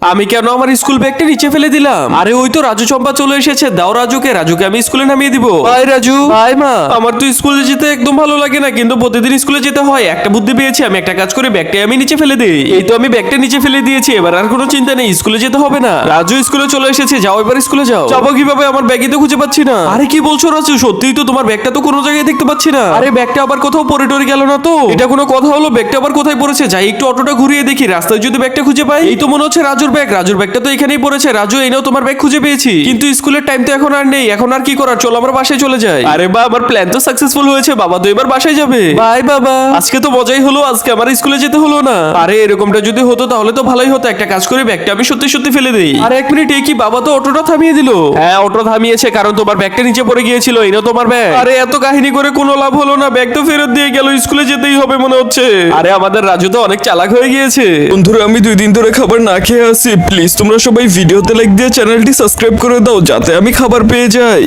আমি কেন আমার স্কুল ব্যাগটা নিচে ফেলে দিলাম? আরে ওই তো রাজু চম্পা চলে এসেছে, দাও রাজুকে, রাজুকে আমি স্কুলে নামিয়ে দিব। বাই রাজু, বাই মা। আমার তো স্কুলে যেতে একদম ভালো লাগে না, কিন্তু প্রতিদিন স্কুলে যেতে হয়। একটা বুদ্ধি পেয়েছি, আমি একটা কাজ করে ব্যাগটা আমি নিচে ফেলে দেই। এই তো আমি ব্যাগটা নিচে ফেলে দিয়েছি, এবার আর কোনো চিন্তা নেই, স্কুলে যেতে হবে না। রাজু স্কুলে চলে এসেছে, যাও এবার স্কুলে যাও। যাবো কিভাবে? আমার ব্যাগে তো খুঁজে পাচ্ছি না। আরে কি বলছো রাজু? সত্যিই তো তোমার ব্যাগটা তো কোনো জায়গায় দেখতে পাচ্ছি না। আরে ব্যাগটা আবার কোথাও পড়ে টরে গেল না তো? এটা কোনো কথা হলো? ব্যাগটা আবার কোথায় পড়েছে? যাই একটু অটোটা ঘুরিয়ে দেখি, রাস্তায় যদি ব্যাগটা খুঁজে পাই। এই তো মনে হচ্ছে রাজুর ব্যাগ, রাজুর ব্যাগটা তো এখানেই পড়েছে। রাজু, এই নাও তোমার ব্যাগ খুঁজে পেয়েছি, কিন্তু স্কুলের টাইম তো এখন আর নেই, এখন আর কি করার? চলো আমরা বাসায় চলে যাই। আরে বা, আমার প্ল্যান তো সাকসেসফুল হয়েছে, বাবা তো এবার বাসায় যাবে। বাই বাবা, আজকে তো মজাই হলো, আজকে আমার স্কুলে যেতে হলো না। আরে এরকমটা যদি হতো তাহলে তো ভালোই হতো, একটা কাজ করে ব্যাগটা আমি সত্যি সত্যি ফেলে দেই। আর এক মিনিট, এই কি বাবা তো অটোটা থামিয়ে দিল? হ্যাঁ, অটো থামিয়েছে, কারণ তোমার ব্যাগটা নিচে পড়ে গিয়েছিল। এই নাও তোমার ব্যাগ। আরে এত কাহিনী করে কোনো লাভ হলো না, ব্যাগ তো ফেরত দিয়ে গেল, স্কুলে যেতেই হবে মনে হচ্ছে। আরে আমাদের রাজু তো অনেক চালাক হয়ে গিয়েছে। বন্ধুরা, আমি 2 দিন ধরে খাবার না খেয়ে আছি। প্লিজ তোমরা সবাই ভিডিওতে লাইক দিয়ে চ্যানেলটি সাবস্ক্রাইব করে দাও, যাতে আমি খাবার পেয়ে যাই।